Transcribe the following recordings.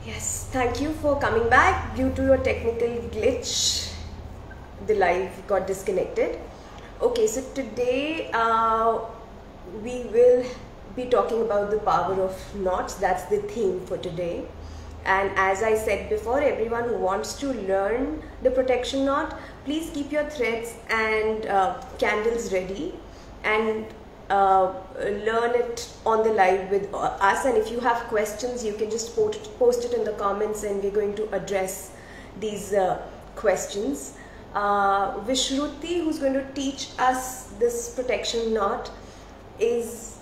Yes, thank you for coming back. Due to a technical glitch, the live got disconnected. Okay, so today we will be talking about the power of knots. That's the theme for today. And as I said before, everyone who wants to learn the protection knot, please keep your threads and candles ready and learn it on the live with us. And if you have questions, you can just post it in the comments and we're going to address these questions. Vishruti, who's going to teach us this protection knot, is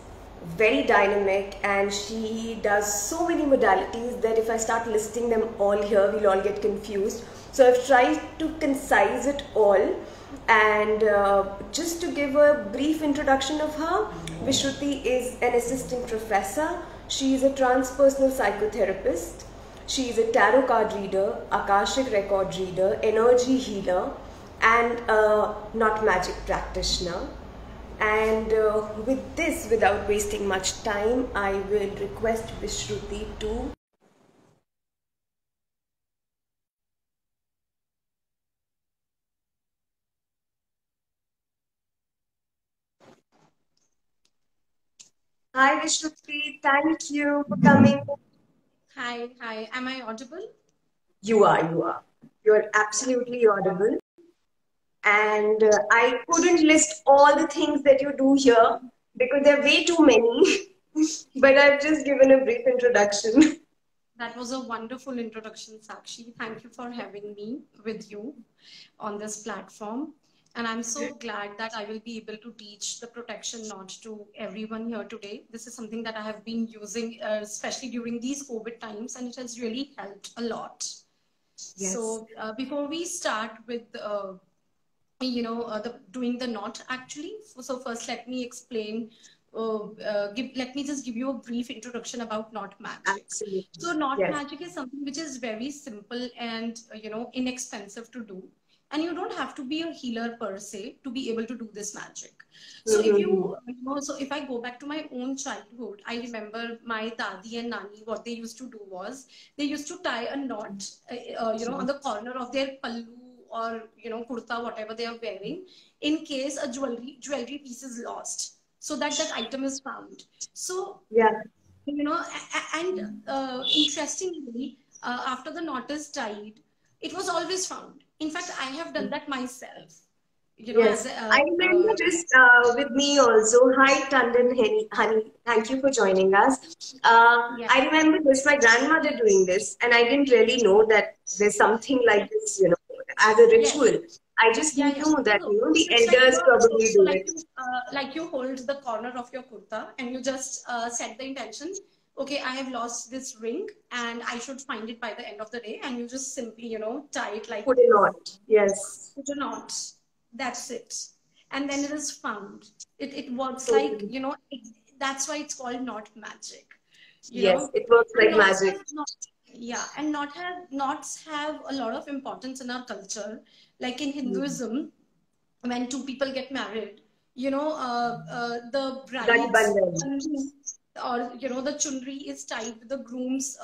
very dynamic and she does so many modalities that if I start listing them all here, we'll all get confused. So I've tried to concise it all. And just to give a brief introduction of her, Vishruti is an assistant professor. She is a transpersonal psychotherapist. She is a tarot card reader, Akashic record reader, energy healer, and a knot magic practitioner. And with this, without wasting much time, I will request Vishruti to... Hi Vishruti, thank you for coming. Hi. Am I audible? You are. You're absolutely audible. And I couldn't list all the things that you do here because there are way too many. But I've just given a brief introduction. That was a wonderful introduction, Sakshi. Thank you for having me with you on this platform. And I'm so glad that I will be able to teach the protection knot to everyone here today. This is something that I have been using, especially during these COVID times, and it has really helped a lot. Yes. So before we start with doing the knot actually. So first, let me explain. Let me just give you a brief introduction about knot magic. Absolutely. So knot Yes. magic is something which is very simple and inexpensive to do, and you don't have to be a healer per se to be able to do this magic. So if so if I go back to my own childhood, I remember my dadi and nani. What they used to do was they used to tie a knot, on the corner of their pallu or kurta, whatever they are wearing, in case a jewelry piece is lost, so that that item is found. So Yeah. Interestingly, after the knot is tied, it was always found. In fact, I have done that myself. Yes, I remember this with me also. Hi, Tandon Honey. Thank you for joining us. Yeah. I remember this, my grandmother doing this, and I didn't really know that there's something like this, as a ritual. Yes. I just knew that, the It's elders probably do it. Like you hold the corner of your kurta and you just set the intention. Okay, I have lost this ring and I should find it by the end of the day. And you just simply, tie it like Put a knot. Yes. put a knot. That's it. And then it is found. It works Totally. like, that's why it's called knot magic. Yes, it works like magic. And knots have a lot of importance in our culture. Like in Hinduism, when two people get married, the bride's or the chunri is tied with the groom's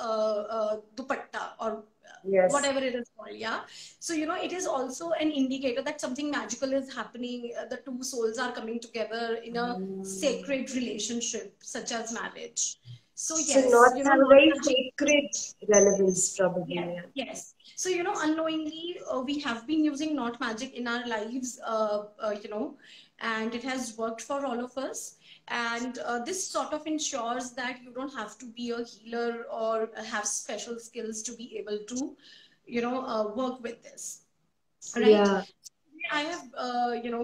dupatta or Yes. whatever it is called. Yeah. So it is also an indicator that something magical is happening. The two souls are coming together in a sacred relationship, such as marriage. So yes, So knots have a very sacred relevance, probably. Yes. So unknowingly, we have been using knot magic in our lives, and it has worked for all of us. And this sort of ensures that you don't have to be a healer or have special skills to be able to, work with this. Right? Yeah. I have,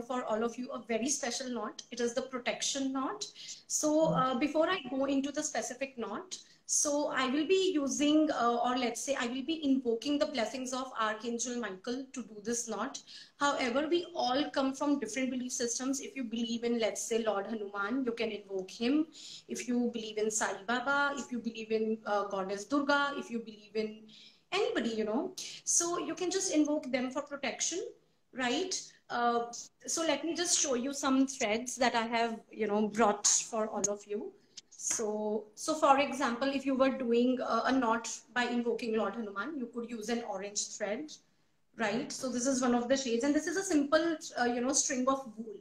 for all of you, a very special knot. It is the protection knot. So before I go into the specific knot, so I will be using, or let's say I will be invoking the blessings of Archangel Michael to do this knot. However, we all come from different belief systems. If you believe in, let's say, Lord Hanuman, you can invoke him. If you believe in Sai Baba, if you believe in Goddess Durga, if you believe in anybody, so you can just invoke them for protection. Right. So let me just show you some threads that I have, brought for all of you. So for example, if you were doing a knot by invoking Lord Hanuman, you could use an orange thread, right? So this is one of the shades, and this is a simple, string of wool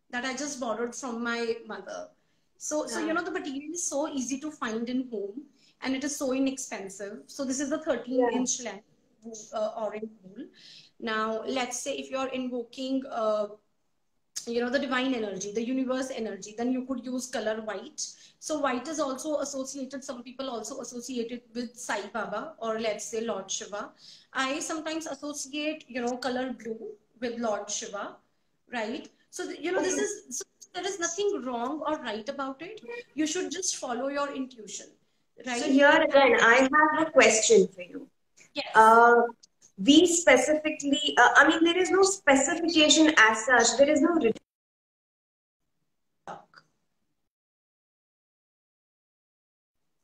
that I just borrowed from my mother. So Yeah. the material is so easy to find in home, and it is so inexpensive. So this is the Yeah. 13-inch length orange wool. Now, let's say if you're invoking the divine energy, the universe energy, then you could use color white. So white is also associated, some people also associate it with Sai Baba, or let's say Lord Shiva. I sometimes associate color blue with Lord Shiva, right? So this Okay. is, so there is nothing wrong or right about it. You should just follow your intuition, So right? here And again, I have a question for you. yes. Uh, we specifically, I mean, there is no specification as such. There is no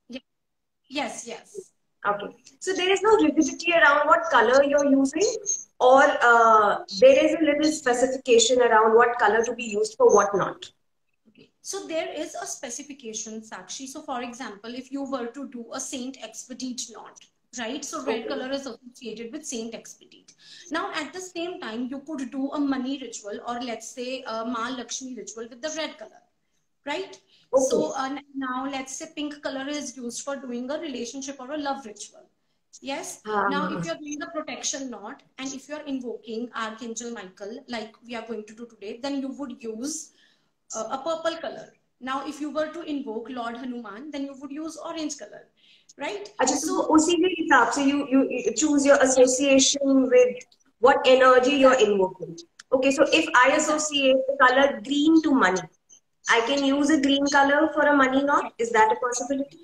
Ye- yes, yes. okay. So there is no rigidity around what color you're using, or there is a little specification around what color to be used for what not. Okay. So there is a specification, Sakshi. So for example, if you were to do a Saint Expedite knot, right? So red Okay. color is associated with Saint Expedite. Now at the same time, you could do a money ritual, or let's say a Ma Lakshmi ritual with the red color, right? Okay. So now let's say pink color is used for doing a relationship or a love ritual. Yes. Now, if Uh, you're doing the protection knot, and if you're invoking Archangel Michael, like we are going to do today, then you would use a purple color. Now, if you were to invoke Lord Hanuman, then you would use orange color, right? अच्छा तो So, उसी के हिसाब से you choose your association with what energy you're exactly, invoking. Okay, so if I exactly. associate the color green to money, I can use a green color for a money knot. Is that a possibility?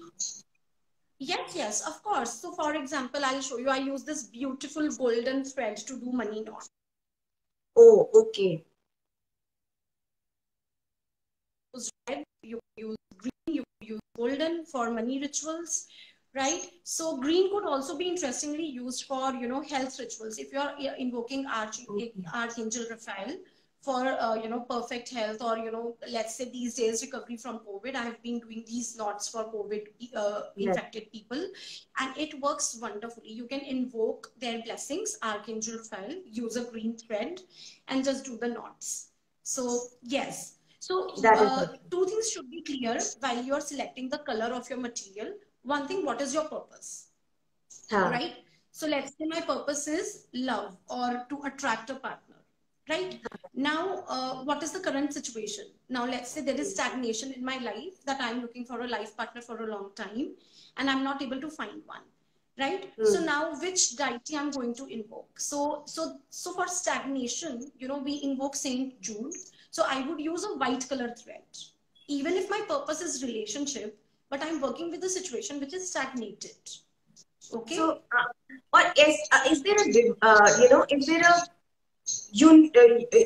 Yes, yes, of course. So, for example, I'll show you. I use this beautiful golden thread to do money knot. Oh, okay. Use red, you use green, you use golden for money rituals, right? So green could also be interestingly used for health rituals. If you are invoking Okay. Archangel Raphael for perfect health, or let's say these days recovery from COVID, I have been doing these knots for COVID Yes. infected people, and it works wonderfully. You can invoke their blessings, Archangel Raphael, use a green thread, and just do the knots. So yes. So That is okay. two things should be clear while you are selecting the color of your material. One thing, what is your purpose, Huh. right? So let's say my purpose is love or to attract a partner, right? Now, what is the current situation? Now, let's say there is stagnation in my life, that I'm looking for a life partner for a long time and I'm not able to find one, right? So now which deity I'm going to invoke? So for stagnation, we invoke Saint Jude. So I would use a white color thread. Even if my purpose is relationship, but I'm working with a situation which is stagnated. Okay? So, or is there a is there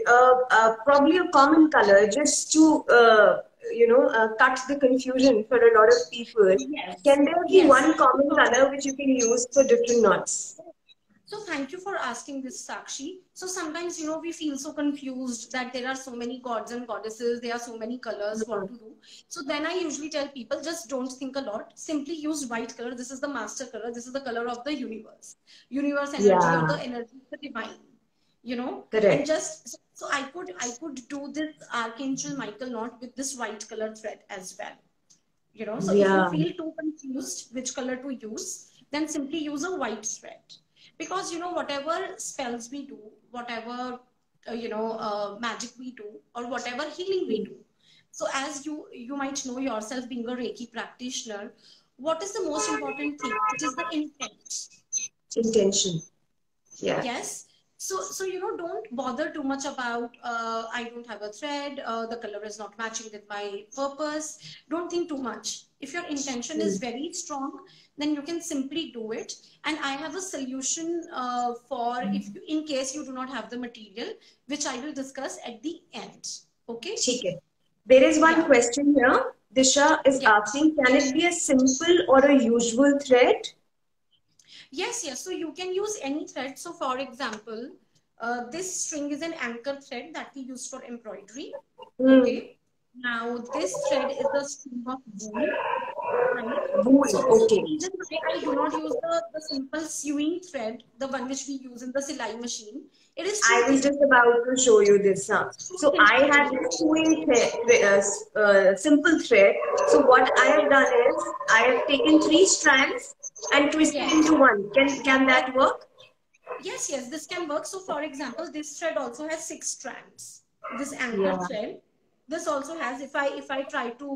a probably a common color just to cut the confusion for a lot of people? Yes. Can there be Yes. one common color which you can use for different knots? So thank you for asking this, Sakshi. So sometimes, we feel so confused that there are so many gods and goddesses, there are so many colors, what Mhm. to do. So then I usually tell people, just don't think a lot. Simply use white color. This is the master color. This is the color of the universe. Universe energy, or Yeah, the energy of the divine. And correct. just so I could do this Archangel Michael knot with this white color thread as well. So if you Yeah, feel too confused which color to use, then simply use a white thread. Because whatever spells we do, whatever magic we do, or whatever healing we do, so as you might know yourself, being a Reiki practitioner, what is the most important thing? It is the intent. intention. Yeah. Yes. So don't bother too much about I don't have a thread, the color is not matching with my purpose. Don't think too much. If your intention is Mm. very strong, then you can simply do it. And I have a solution for if you, in case you do not have the material, which I will discuss at the end. Okay? ठीक है. There is one Yeah. question here. Disha is Yeah. asking, can it be a simple or a usual thread? Yes, yes. So you can use any thread. So for example, this string is an anchor thread that we use for embroidery. Hmm. Okay. Now, this thread is the stream of wool, right? Wool. So this is the Okay. reason why I do not use the simple sewing thread, the one which we use in the Silai machine. It is too I was thin. just about to show you this. Huh? Too So thin I for have me. this simple thread. So what I have done is I have taken 3 strands and twisted Yes. into one. Can that work? Yes, yes, this can work. So for example, this thread also has 6 strands. This anchor Yeah. thread. This also has, if I try to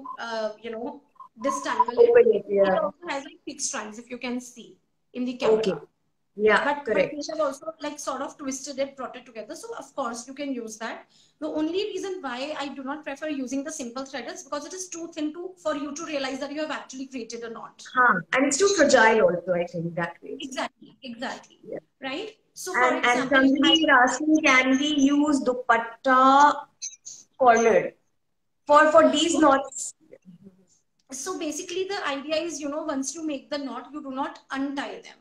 distangle it, Open it. it Yeah. also has like 6 strands, if you can see in the Okay. camera. Yeah. But we Correct. have also like sort of twisted it, brought it together. So of course you can use that. The only reason why I do not prefer using the simple thread is because it is too thin to for you to realize that you have actually created a knot. Huh. And it's too fragile also, I think, that way. Exactly, exactly. Yeah. Right? So for And example, if somebody I is asking, can we use dupatta corner for these okay, knots? so basically the idea is, once you make the knot, you do not untie them.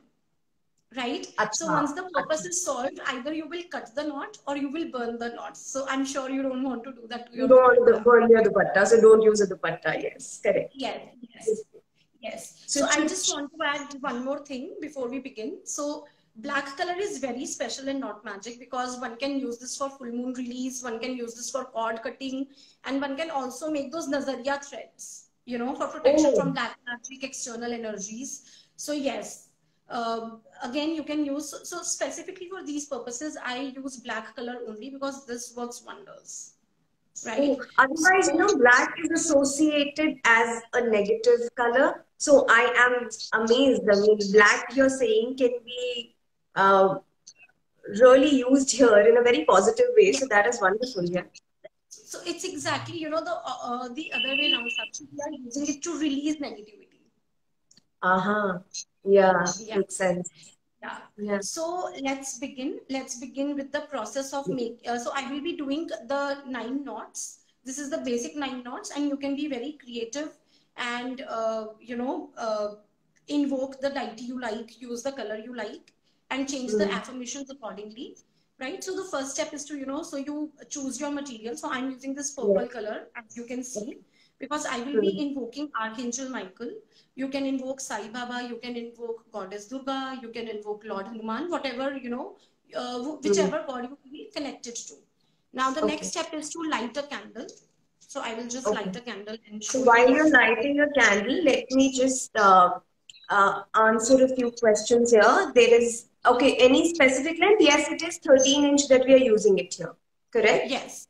Right? So Acha. once the purpose is solved, either you will cut the knot or you will burn the knot. So I'm sure you don't want to do that to You your don't want to dupatta. burn your dupatta, so don't use a dupatta. Yes, correct. Yes, yes, yes. So So I just want to add one more thing before we begin. So black color is very special in Knot Magic because one can use this for full moon release, one can use this for cord cutting, and one can also make those Nazariya threads, for protection oh, from black magic, external energies. So yes, again, you can use, so specifically for these purposes, I use black color only because this works wonders, right? oh. Otherwise, So black is associated as a negative color. So I am amazed. I mean, black you're saying can be uh, really used here in a very positive way. yeah. So that is wonderful. Yeah. So it's exactly, the other way around, Sakshi. We are using it to release negativity. Uh-huh. Yeah, Yeah, makes sense. yeah. Yeah. So let's begin. Let's begin with the process of make. So I will be doing the 9 knots. This is the basic 9 knots, and you can be very creative and invoke the deity you like, use the color you like, and change the Mm. affirmations accordingly. Right. So the first step is to, so you choose your material. So I'm using this Yeah. purple color, as you can see, because I will be Mm. invoking Archangel Michael. You can invoke Sai Baba, you can invoke Goddess Durga, you can invoke Lord Hanuman, whatever, Mm. whichever god you will be connected to. Now, the next Okay. step is to light a candle. So I will just Okay. light a candle and So show you while the you're flow. lighting a candle, let me just answer a few questions here. There is, okay, any specific length? Yes, it is 13 inch that we are using it here. Correct? Yes.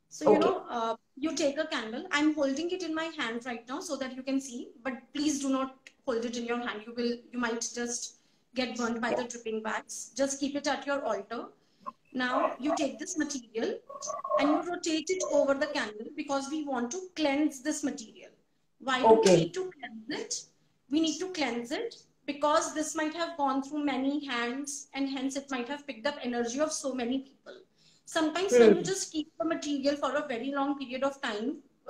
So, Okay. you take a candle. I'm holding it in my hand right now so that you can see, but please do not hold it in your hand. You might just get burned by Yeah. the dripping wax. Just keep it at your altar. Now you take this material and you rotate it over the candle because we want to cleanse this material. Why do we Okay. need to cleanse it? We need to cleanse it because this might have gone through many hands and hence it might have picked up energy of so many people. Sometimes when you Hmm. just keep the material for a very long period of time,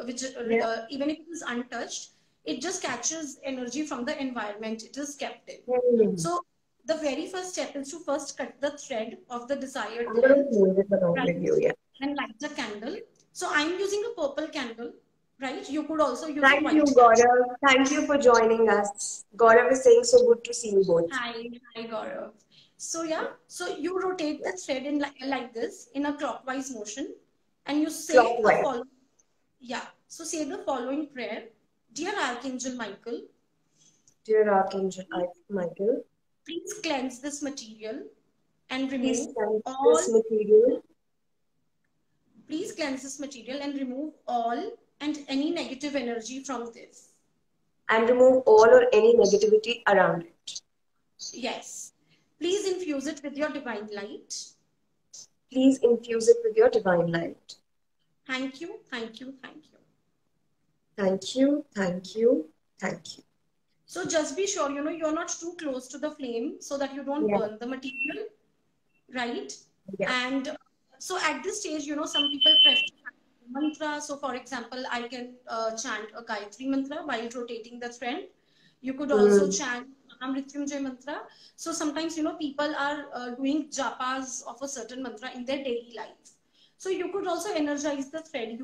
which Yeah. even if it is untouched, it just catches energy from the environment. It is kept in. Hmm. So the very first step is to first cut the thread of the desired I'm going to length, hold it along with right? you. Yeah. And light the candle. So I'm using a purple candle, right? You could also use a Thank you, white candle. Gaurav. Thank you for joining us. Gaurav is saying so good to see you both. Hi, Gaurav. So yeah, so you rotate the thread in like this in a clockwise motion, and you say a Clockwise. follow. Yeah. So say the following prayer: Dear Archangel Michael, Dear Archangel Michael, please cleanse this material and please remove send all. this material Please cleanse this material and remove all and any negative energy from this. and remove all or any negativity around it. Yes. Please infuse it with your divine light. Please infuse it with your divine light. Thank you, thank you, thank you. Thank you, thank you, thank you. So just be sure, you're not too close to the flame so that you don't Yeah, burn the material, right? yeah. And so at this stage, some people prefer mantra. So for example, I can chant a Gayatri mantra while rotating the thread. You could also Mm. chant Mrityunjay mantra. So sometimes, people are doing japas of a certain mantra in their daily life. So you could also energize the thread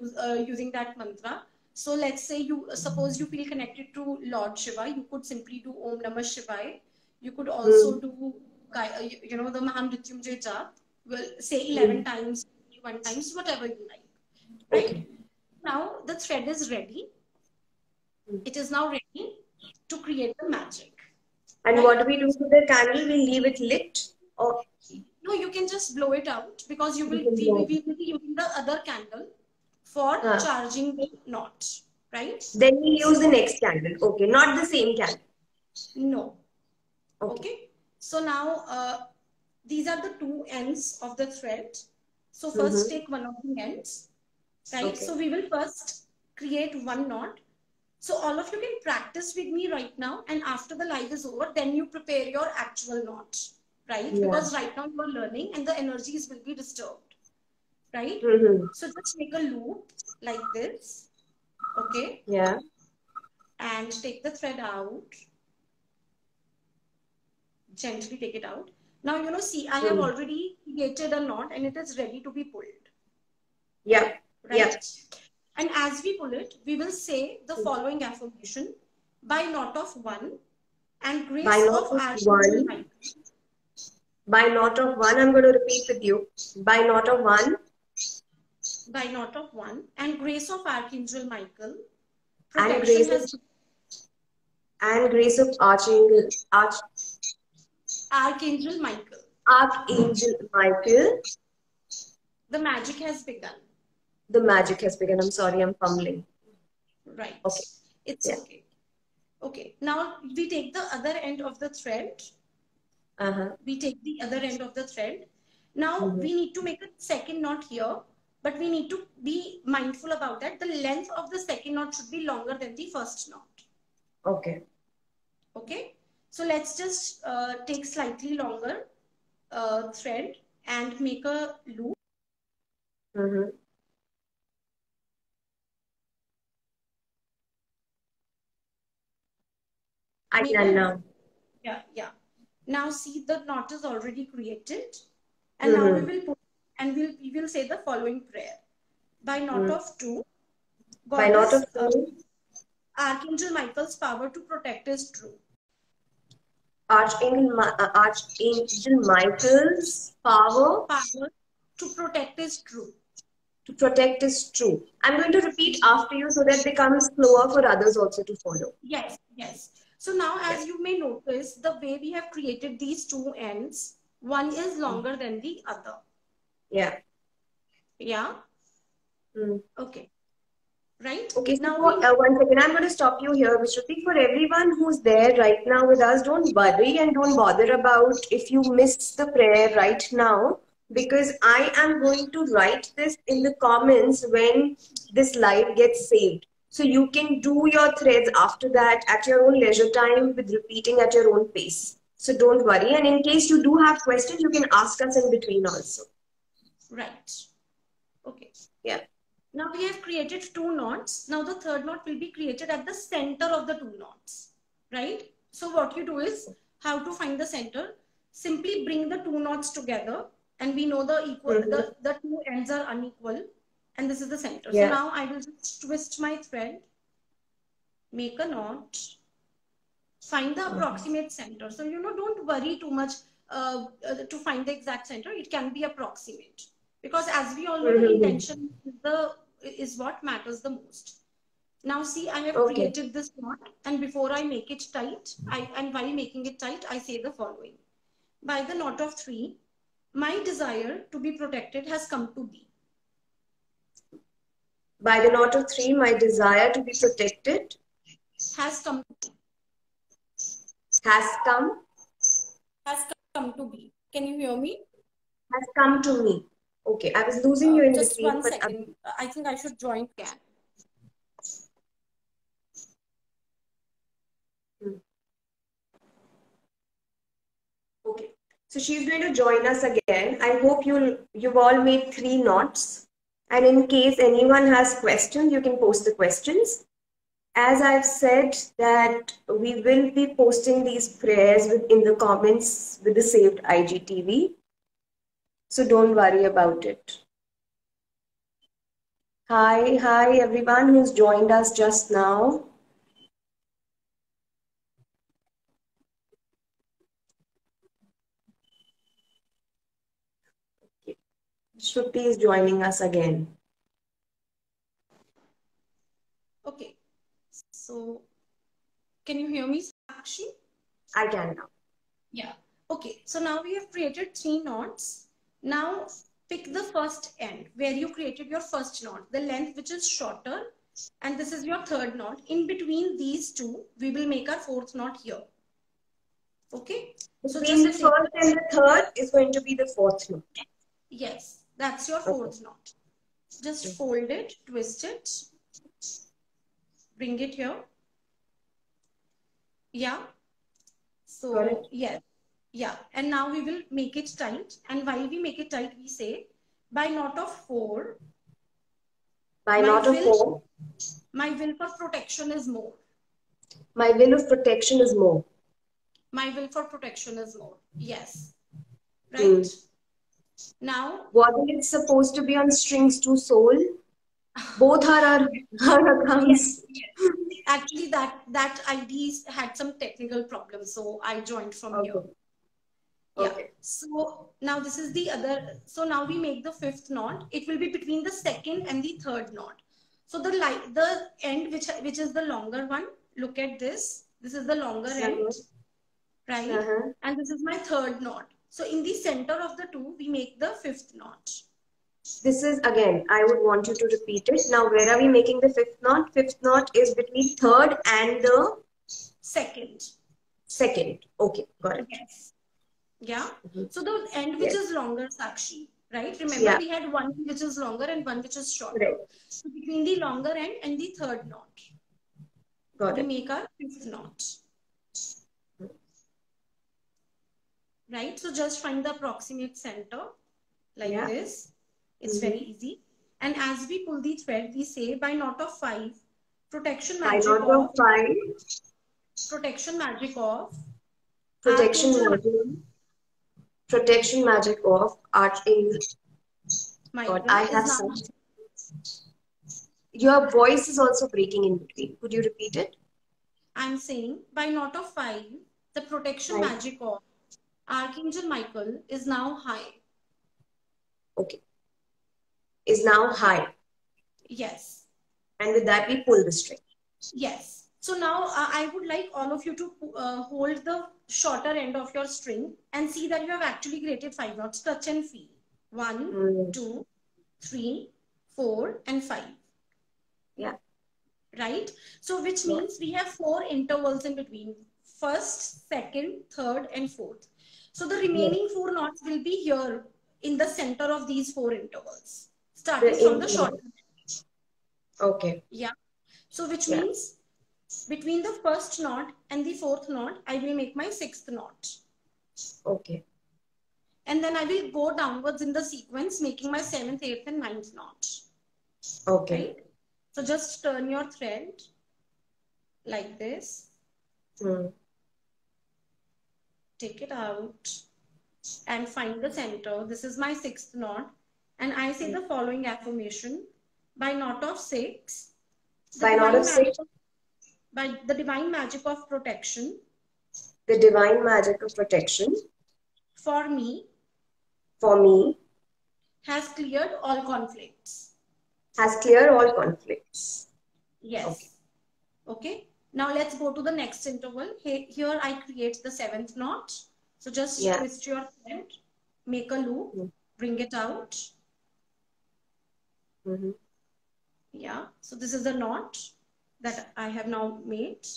using that mantra. So let's say suppose you feel connected to Lord Shiva, you could simply do Om Namah Shivaya. You could also do the Mahamrityunjay Jap. Well, say 11 times, 21 times, whatever you like. Right? Okay. Now the thread is ready. It is now ready to create the magic. And right? what do we do to the candle? We leave it lit, or no, you can just blow it out, because we will be using the other candle for charging the knot, right? Then we use the next candle. Okay, not the same candle. No. Okay. So now these are the two ends of the thread. So first take one of the ends, right? Okay. So we will first create one knot. So all of you can practice with me right now, and after the live is over, then you prepare your actual knot, right? Yeah. Because right now you are learning and the energies will be disturbed, right? So just make a loop like this, okay? Yeah. And take the thread out. Gently take it out. Now, see, I have already created a knot and it is ready to be pulled. Yeah. Right? Yeah. And as we pull it, we will say the following affirmation: by knot of one and grace of Archangel Michael. By knot of one, I'm going to repeat with you. By knot of one. By knot of one and grace of Archangel Michael. And grace of Archangel Michael. Archangel Michael. The magic has begun. The magic has begun. I'm sorry, I'm fumbling. Right. Okay. It's okay. Okay. Now we take the other end of the thread. We take the other end of the thread. Now we need to make a second knot here, but we need to be mindful about that. The length of the second knot should be longer than the first knot. Okay. Okay. So let's just take slightly longer thread and make a loop. I can now. Yeah. Now see, the knot is already created, and now we will put, and we will say the following prayer. By knot of two, by knot of two, Archangel Michael's power to protect is true. Archangel Michael's power to protect is true. To protect is true. I'm going to repeat after you so that it becomes slower for others also to follow. Yes. So now, as you may notice, the way we have created these two ends, one is longer than the other. Yeah. Yeah? Okay. Right? Okay, now one second, I'm going to stop you here, Vishruti. For everyone who's there right now with us, don't worry and don't bother about if you missed the prayer right now, because I am going to write this in the comments when this live gets saved. So you can do your threads after that at your own leisure time with repeating at your own pace. So don't worry. And in case you do have questions, you can ask us in between also. Right. Okay. Yeah. Now we have created two knots. Now the third knot will be created at the center of the two knots. Right? So what you do is, how to find the center? Simply bring the two knots together, and we know the two ends are unequal, and this is the center. Yeah. So now I will just twist my thread, make a knot, find the approximate center. So don't worry too much to find the exact center. It can be approximate, because as we all know, the intention is what matters the most. Now see, I have created this knot, and before I make it tight, and while making it tight, I say the following: by the knot of three, my desire to be protected has come to be. By the knot of three, my desire to be protected has come to be. Can you hear me? Has come to me. Okay, I was losing you in just between. Just 1 second. I think I should join again. Okay, so she's going to join us again. I hope you've all made 3 knots. And in case anyone has questions, you can post the questions. As I've said that we will be posting these prayers in the comments with the saved IGTV. So don't worry about it. Hi everyone who's joined us just now. Shruti is joining us again. Okay, so can you hear me, Sakshi? I can now. Yeah. Okay, so now we have created 3 knots. Now pick the first end where you created your first knot, the length which is shorter, and this is your third knot. In between these two, we will make our fourth knot here. Okay, so Between the just first and the third is going to be the fourth knot. yes, that's your fourth knot. Just fold it, twist it, bring it here. Yeah. So yes, yeah. And now we will make it tight. And while we make it tight, we say by knot of 4. By knot of 4. My will for protection is more. My will of protection is more. My will for protection is more. Yes. Right? Now. Wasn't it supposed to be on strings to soul? Both are our accounts. Yes. Actually, that ID had some technical problems, so I joined from here. Yeah. Okay. So now this is the other. So now we make the fifth knot. It will be between the second and the third knot. So the end which is the longer one. Look at this. This is the longer end, right? And this is my third knot. So in the center of the two, we make the fifth knot. This is again, I would want you to repeat it. Now, where are we making the fifth knot? Fifth knot is between third and the second. Second. Okay, got it. Yes. Yeah. So the end which is longer, Sakshi, right? Remember we had one which is longer and one which is shorter. Right. So between the longer end and the third knot, we make our fifth knot. Right? So just find the approximate center like this. It's very easy. And as we pull the thread, we say by knot of 5, protection magic off. By knot of 5. Protection magic off. Protection magic off. Archangel. God, I have such. Your voice is also breaking in between. Could you repeat it? I'm saying by knot of 5, the protection magic of Archangel Michael is now high. Okay. Is now high. Yes. And with that, we pull the string. Yes. So now I would like all of you to hold the shorter end of your string and see that you have actually created 5 knots. Touch and feel. 1, 2, 3, 4, and 5. Yeah. Right? So which means we have 4 intervals in between. First, second, third, and fourth. So the remaining 4 knots will be here in the center of these 4 intervals. Starting from the short. Okay. Yeah. So which means between the first knot and the fourth knot, I will make my 6th knot. Okay. And then I will go downwards in the sequence, making my 7th, 8th, and 9th knot. Okay. Right? So just turn your thread like this. Take it out and find the center. This is my 6th knot. And I say the following affirmation. By knot of 6. By knot of 6. By the divine magic of protection. The divine magic of protection. For me. For me. Has cleared all conflicts. Has cleared all conflicts. Yes. Okay. Now let's go to the next interval. Here I create the 7th knot. So just twist your thread, make a loop, bring it out. Yeah. So this is the knot that I have now made.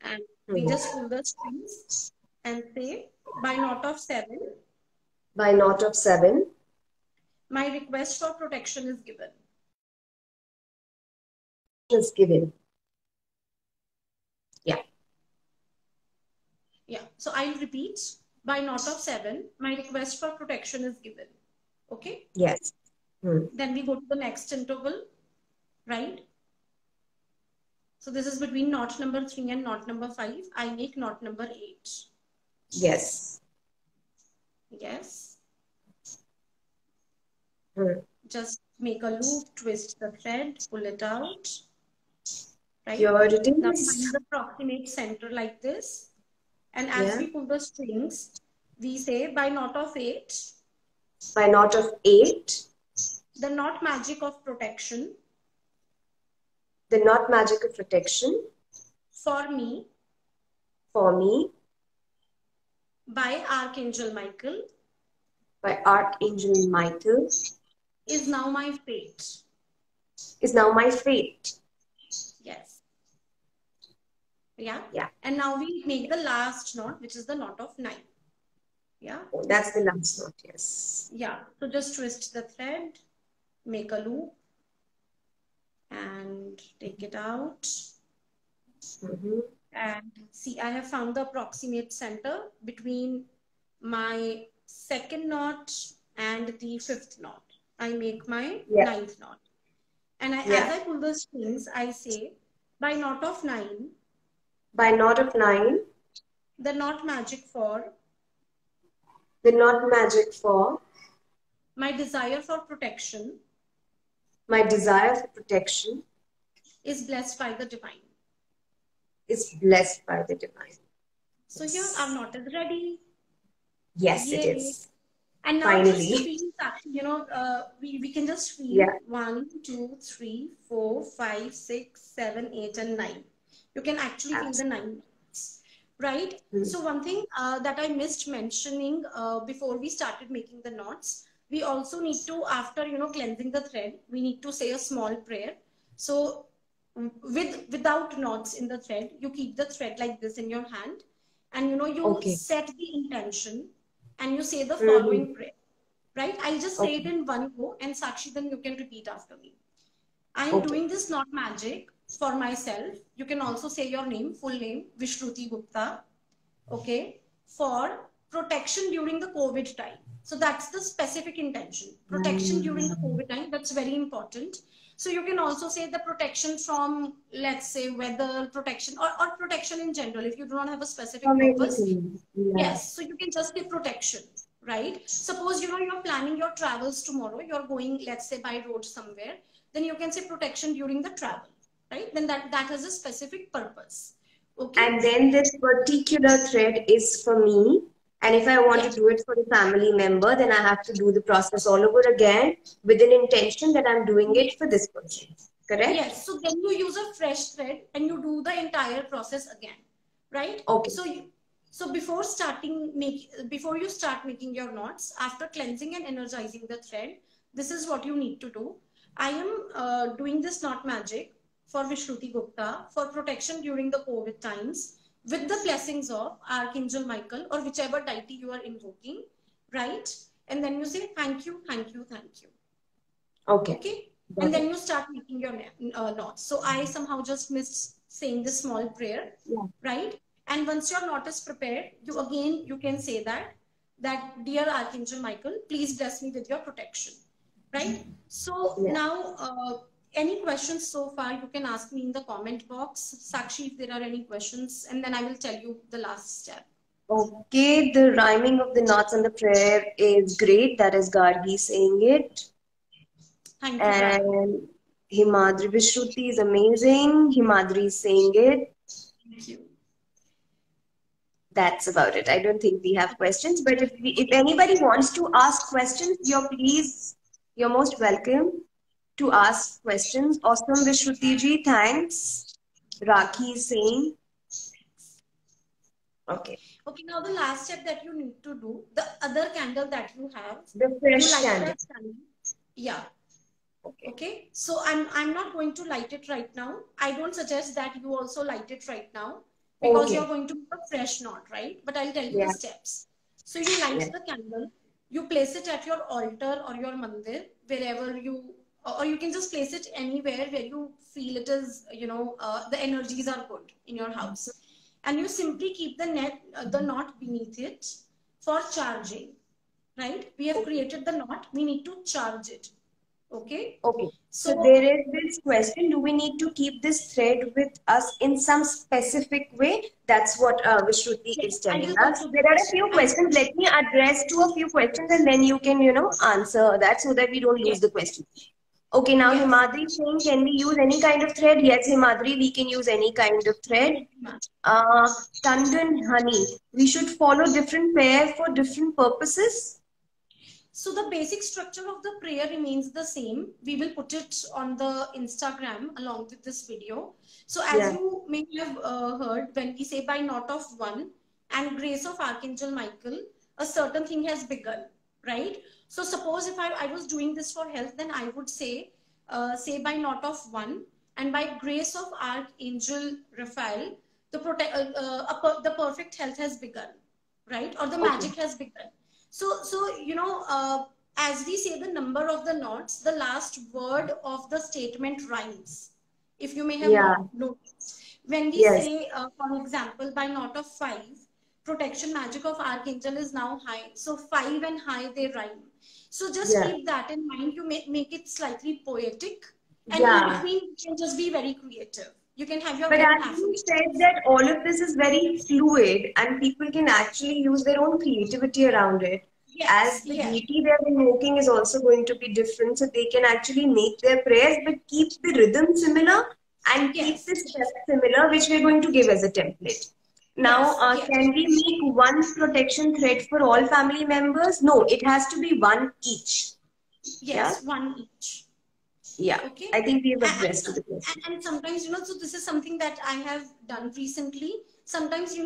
And we just pull the strings and say by knot of 7. By knot of 7. My request for protection is given. Is given. Yeah. Yeah. So I'll repeat. By knot of 7, my request for protection is given. Okay? Yes. Then we go to the next interval, right? So this is between knot number 3 and knot number 5. I make knot number 8. Yes. Yes. Just make a loop, twist the thread, pull it out, right? Here it Now is. find the proximate center like this. And as Yeah. we pull the strings, we say by knot of 8, By knot of 8, the knot magic of protection the knot magic of protection for me for me by Archangel Michael by Archangel Michael is now my fate. is now my fate. Yes. Yeah. Yeah. And now we make the last knot, which is the knot of 9. Yeah. Oh, that's the last knot, yes. Yeah. So just twist the thread, make a loop, and take it out. And see, I have found the approximate center between my second knot and the 5th knot. I make my 9th knot. And as I pull the strings, I say, by knot of 9. By knot of 9. The knot magic for. The knot magic for. My desire for protection. My desire for protection. Is blessed by the divine. Is blessed by the divine. So here our knot is ready. Yes, it is. And now finally, just feel that, you know, we can just feel 1, 2, 3, 4, 5, 6, 7, 8, and 9. You can actually feel the 9 knots, right? So one thing that I missed mentioning before we started making the knots, we also need to, after, you know, cleansing the thread, we need to say a small prayer. So without knots in the thread, you keep the thread like this in your hand, and you know, you set the intention and you say the following prayer, right? I'll just say it in one go, and Sakshi, then you can repeat after me. I am doing this knot magic for myself. You can also say your name, full name, Vishruti Gupta, okay, for protection during the COVID time. So that's the specific intention. Protection during the COVID time, that's very important. So you can also say the protection from, let's say, weather protection, or protection in general, if you do not have a specific purpose. Yes, so you can just say protection, right? Suppose, you know, you're planning your travels tomorrow, you're going, let's say, by road somewhere, then you can say protection during the travel, right? Then that has a specific purpose. Okay. And then this particular thread is for me. And if I want to do it for a family member, then I have to do the process all over again with an intention that I'm doing it for this person. Correct? Yes. So then you use a fresh thread and you do the entire process again, right? Okay. So before you start making your knots, after cleansing and energizing the thread, this is what you need to do. I am doing this knot magic for Vishruti Gupta for protection during the COVID times, with the blessings of Archangel Michael or whichever deity you are invoking, right? And then you say, thank you, thank you, thank you. Okay? And then you start making your knots. So I somehow just missed saying this small prayer, right? And once your knot is prepared, you can say that dear Archangel Michael, please bless me with your protection, right? So now, any questions so far, you can ask me in the comment box. Sakshi, if there are any questions, and then I will tell you the last step. Okay, the rhyming of the knots and the prayer is great. That is Gargi saying it. Thank you. And Himadri Vishruti is amazing. Himadri is saying it. Thank you. That's about it. I don't think we have questions, but if anybody wants to ask questions, you're most welcome to ask questions. Awesome, Vishruti ji, thanks. Rakhi is saying. Okay. Okay, now the last step that you need to do, the other candle that you have. The fresh candle. Yeah. Okay. So I'm not going to light it right now. I don't suggest that you also light it right now, because you're going to put a fresh knot, right? But I'll tell you the steps. So you light the candle, you place it at your altar or your mandir, wherever or you can just place it anywhere where you feel it is, you know, the energies are good in your house. And you simply keep the knot beneath it for charging, right? We have created the knot, we need to charge it. Okay. Okay. So So there is this question, do we need to keep this thread with us in some specific way? That's what Vishruti yes, is I telling will come us. to There are a that. few I questions. Let me address to a few questions and then you can, answer that so that we don't lose yes, the question. Okay, now yes. Himadri is saying, can we use any kind of thread? Yes, Himadri, we can use any kind of thread. Uh, Tandan Honey, we should follow different pair for different purposes. So the basic structure of the prayer remains the same. We will put it on the Instagram along with this video. So as Yeah. you may have heard, when we say by knot of one and grace of Archangel Michael, a certain thing has begun, right? So suppose if I was doing this for health, then I would say by knot of one and by grace of Archangel Raphael, the perfect health has begun, right? Or the Okay. magic has begun. So as we say the number of the knots, the last word of the statement rhymes. If you may have Yeah. noticed, when we Yes. say, for example, by knot of five, protection magic of Archangel is now high. So five and high, they rhyme. So just Yeah. keep that in mind. You make it slightly poetic. And in Yeah. between, you can just be very creative. You can have your But own as you said affirmations. that all of this is very fluid and people can actually use their own creativity around it. Yes, As the yes, deity they're invoking is also going to be different, so they can actually make their prayers but keep the rhythm similar and keep yes, the steps similar, which we're going to give as a template. Now, yes, yes, can we make one protection thread for all family members? No, it has to be one each. Yeah? yes, one each. Yeah. Okay. I think we have And, addressed the question. and sometimes, so this is something that I have done recently. Sometimes, you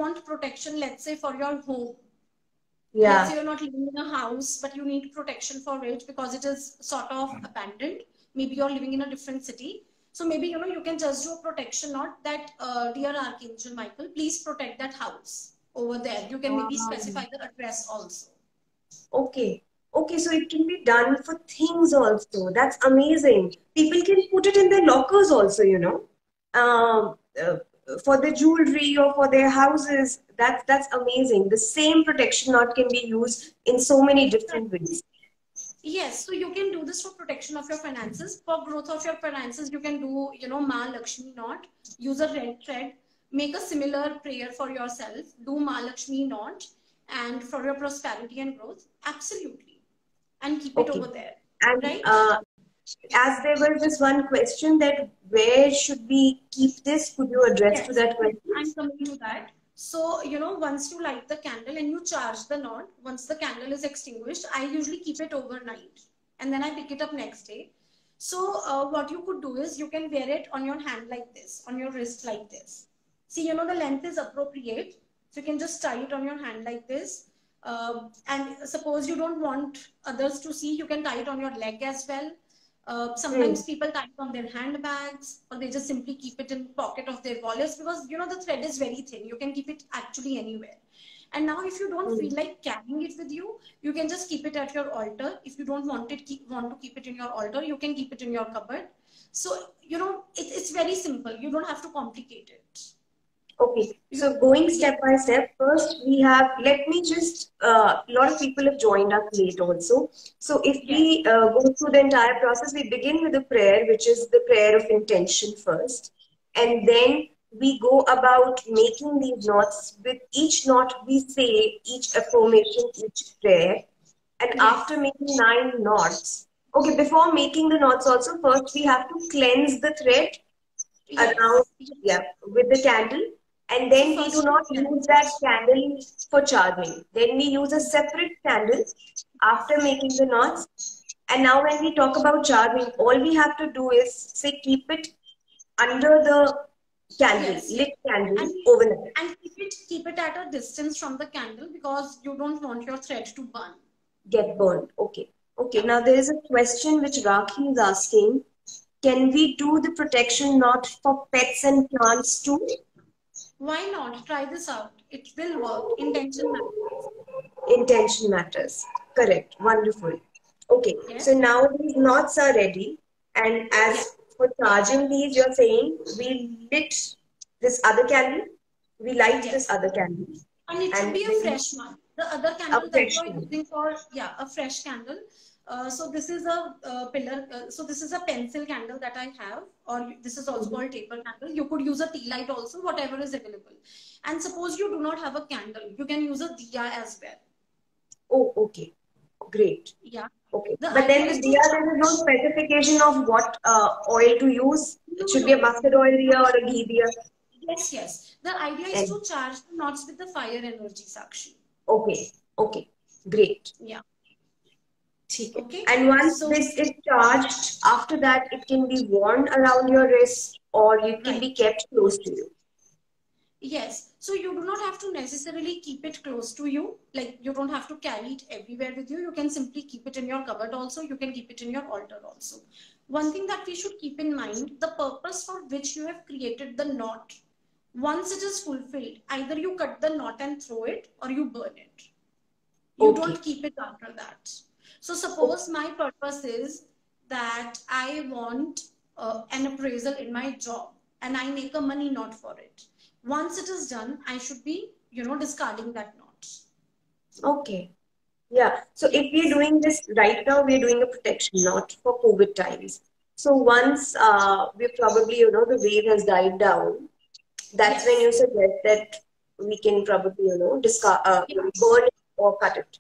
want protection, let's say for your home. Let's Yeah. say you're not living in a house, but you need protection for it because it is sort of abandoned. Maybe you're living in a different city. So maybe, you can just do a protection note that, dear Archangel Michael, please protect that house over there. You can maybe specify the address also. Okay. Okay, so it can be done for things also. That's amazing. People can put it in their lockers also, um, uh, for the jewelry or for their houses. That's amazing. The same protection knot can be used in so many different ways. Yes, so you can do this for protection of your finances. For growth of your finances, you can do, Ma Lakshmi knot, use a red thread, make a similar prayer for yourself, do Ma Lakshmi knot, and for your prosperity and growth, absolutely. And keep it Okay. over there, And right? as there was this one question that where should we keep this? Could you address to Yes, that question? I'm coming to that. So, once you light the candle and you charge the knot, once the candle is extinguished, I usually keep it overnight and then I pick it up next day. So, what you could do is you can wear it on your hand like this, on your wrist like this. See, the length is appropriate. So, you can just tie it on your hand like this. And suppose you don't want others to see, you can tie it on your leg as well. Hmm. Sometimes people tie it on their handbags or they just simply keep it in pocket of their wallets because the thread is very thin. You can keep it actually anywhere. And now if you don't Hmm. feel like carrying it with you, you can just keep it at your altar. If you don't want to keep it in your altar, you can keep it in your cupboard. So, it's very simple. You don't have to complicate it. Okay, You, so going yeah, step by step, first we have, let me just, a lot of people have joined us late also. So if yes, we go through the entire process, we begin with a prayer, which is the prayer of intention first. And then we go about making these knots. With each knot, we say each affirmation, each prayer. And yes, after making 9 knots, okay, before making the knots also, first we have to cleanse the thread around, yes, yes. yeah, with the candle, and So then we do first you not use that cleanse. candle for charging. Then we use a separate candle after making the knots. And now when we talk about charging, all we have to do is say keep it under the candle, Yes, yes. lit candle And overnight. and keep it at a distance from the candle because you don't want your thread to burn. Get burned. Okay. Okay, Yeah. now there is a question which Rakhi is asking. Can we do the protection knot for pets and plants too? Why not? Try this out. It will work. Intention matters. Intention matters. Correct. Wonderful. Okay. So Yes. now these knots are ready. And Yeah. as for charging these, you're saying we lit this other candle, we light this Yes. other candle, And it should and be a then fresh one. The other a candle that fresh you're one. using for, yeah, a fresh candle. So this is a pillar. So this is a pencil candle that I have, or this is also called taper candle. You could use a tea light also, whatever is available. And suppose you do not have a candle, you can use a diya as well. Oh, okay. Great. Yeah. Okay. The But then idea the is to diya, there is no specification of what oil to use. It should be a mustard oil diya or a ghee diya. Yes, yes. The idea is to charge the knots with the fire energy, Sakshi. Okay. Okay. Great. Yeah. Okay. And once this is charged, after that it can be worn around your wrist or it can be kept close to you. Yes. So you do not have to necessarily keep it close to you. Like you don't have to carry it everywhere with you. You can simply keep it in your cupboard also. You can keep it in your altar also. One thing that we should keep in mind, the purpose for which you have created the knot. Once it is fulfilled, either you cut the knot and throw it or you burn it. You don't keep it after that. So suppose my purpose is that I want an appraisal in my job and I make a money knot for it. Once it is done, I should be, discarding that knot. Okay. Yeah. So if we're doing this right now, we're doing a protection knot for COVID times. So once we probably, the wave has died down, that's when you suggest that we can probably, discard, burn it or cut it.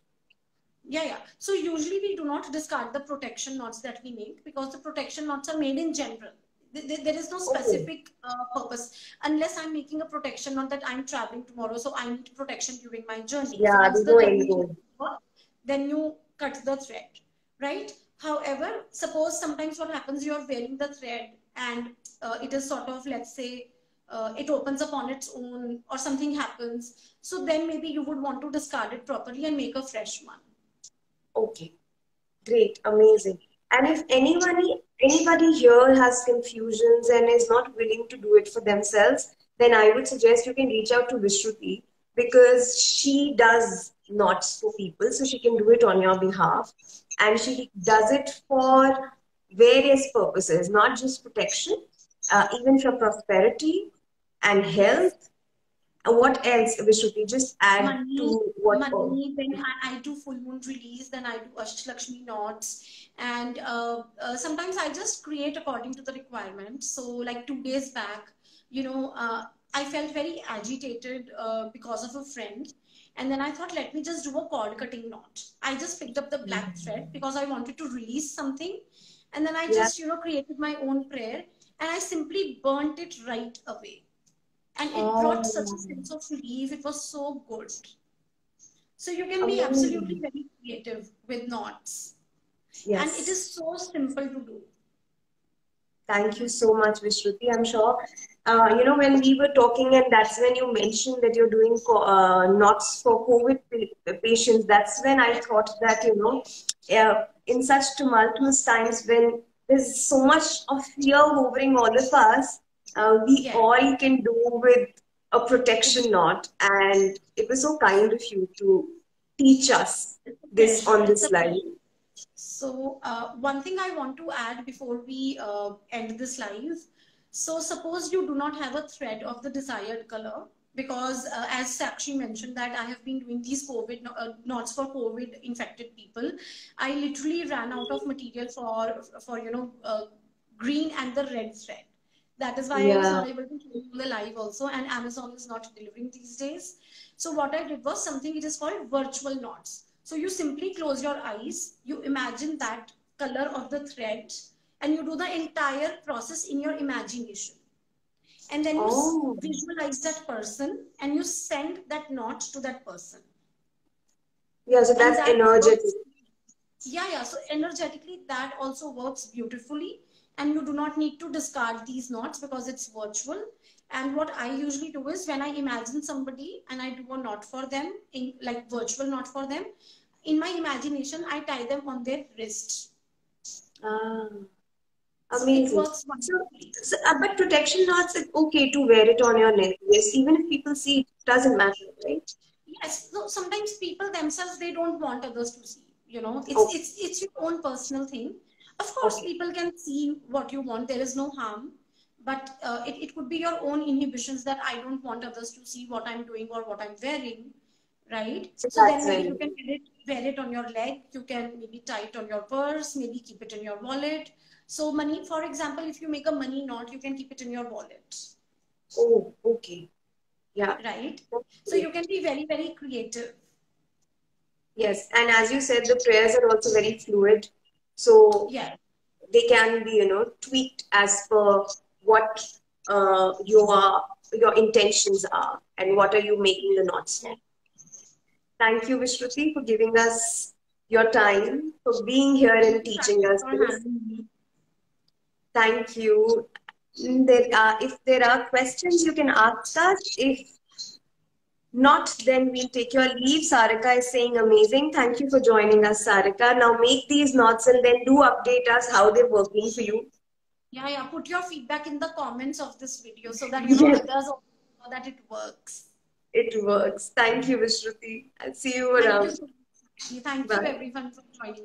Yeah. So usually we do not discard the protection knots that we make because the protection knots are made in general. There is no specific purpose unless I'm making a protection knot that I'm traveling tomorrow, so I need protection during my journey. Yeah, so there's no end goal. Then you cut the thread, right? However, suppose sometimes what happens, you're wearing the thread and it is sort of, let's say, it opens up on its own or something happens. So then maybe you would want to discard it properly and make a fresh one. Okay, great, amazing. And if anybody here has confusions and is not willing to do it for themselves, then I would suggest you can reach out to Vishruti because she does knots for people, so she can do it on your behalf. And she does it for various purposes, not just protection, even for prosperity and health. What else, Vishruti? Just add money, to what? Money, then I do full moon release, then I do Ashtalakshmi knots. And sometimes I just create according to the requirement. So like 2 days back, I felt very agitated because of a friend. And then I thought, let me just do a cord cutting knot. I just picked up the black thread because I wanted to release something. And then I just, created my own prayer and I simply burnt it right away. And it brought such a sense of relief. It was so good. So you can be absolutely very creative with knots. Yes. And it is so simple to do. Thank you so much, Vishruti. I'm sure, when we were talking and that's when you mentioned that you're doing knots for COVID patients, that's when I thought that, in such tumultuous times when there's so much of fear hovering all of us, we all can do with a protection knot. And it was so kind of you to teach us this on this live. So one thing I want to add before we end this live. So suppose you do not have a thread of the desired color, because as Sakshi mentioned that I have been doing these COVID knots for COVID infected people. I literally ran out of material for green and the red thread. That is why I was not able to do the live also, and Amazon is not delivering these days. So what I did was something, it is called virtual knots. So you simply close your eyes, you imagine that color of the thread, and you do the entire process in your imagination. And then you visualize that person and you send that knot to that person. Yeah, so that's energetic. Yeah. So energetically, that also works beautifully. And you do not need to discard these knots because it's virtual. And what I usually do is when I imagine somebody and I do a knot for them, like virtual knot for them, in my imagination, I tie them on their wrist. Amazing. So it works wonderfully. But protection knots, it's okay to wear it on your neck. Yes, even if people see it, doesn't matter, right? Yes. No, sometimes people themselves, they don't want others to see. It's your own personal thing. Of course, people can see what you want. There is no harm. But it could be your own inhibitions that I don't want others to see what I'm doing or what I'm wearing, right? So then maybe you can edit wear it on your leg. You can maybe tie it on your purse, maybe keep it in your wallet. So money, for example, if you make a money knot, you can keep it in your wallet. Oh, okay. Yeah. Right? Okay. So you can be very, very creative. Yes, and as you said, the prayers are also very fluid. So Yeah. they can be, tweaked as per what your intentions are and what are you making the knots for. Thank you, Vishruti, for giving us your time, for being here and teaching us For this. having me. Thank you. If there are questions, you can ask us. If not, then we'll take your leave. Sarika is saying amazing. Thank you for joining us, Sarika. Now make these knots and then do update us how they're working for you. Yeah. Put your feedback in the comments of this video so that, Yes, others also know that it works. it works. Thank you, Vishruti. I'll see you Thank around. you so much. Thank you Bye. everyone for joining.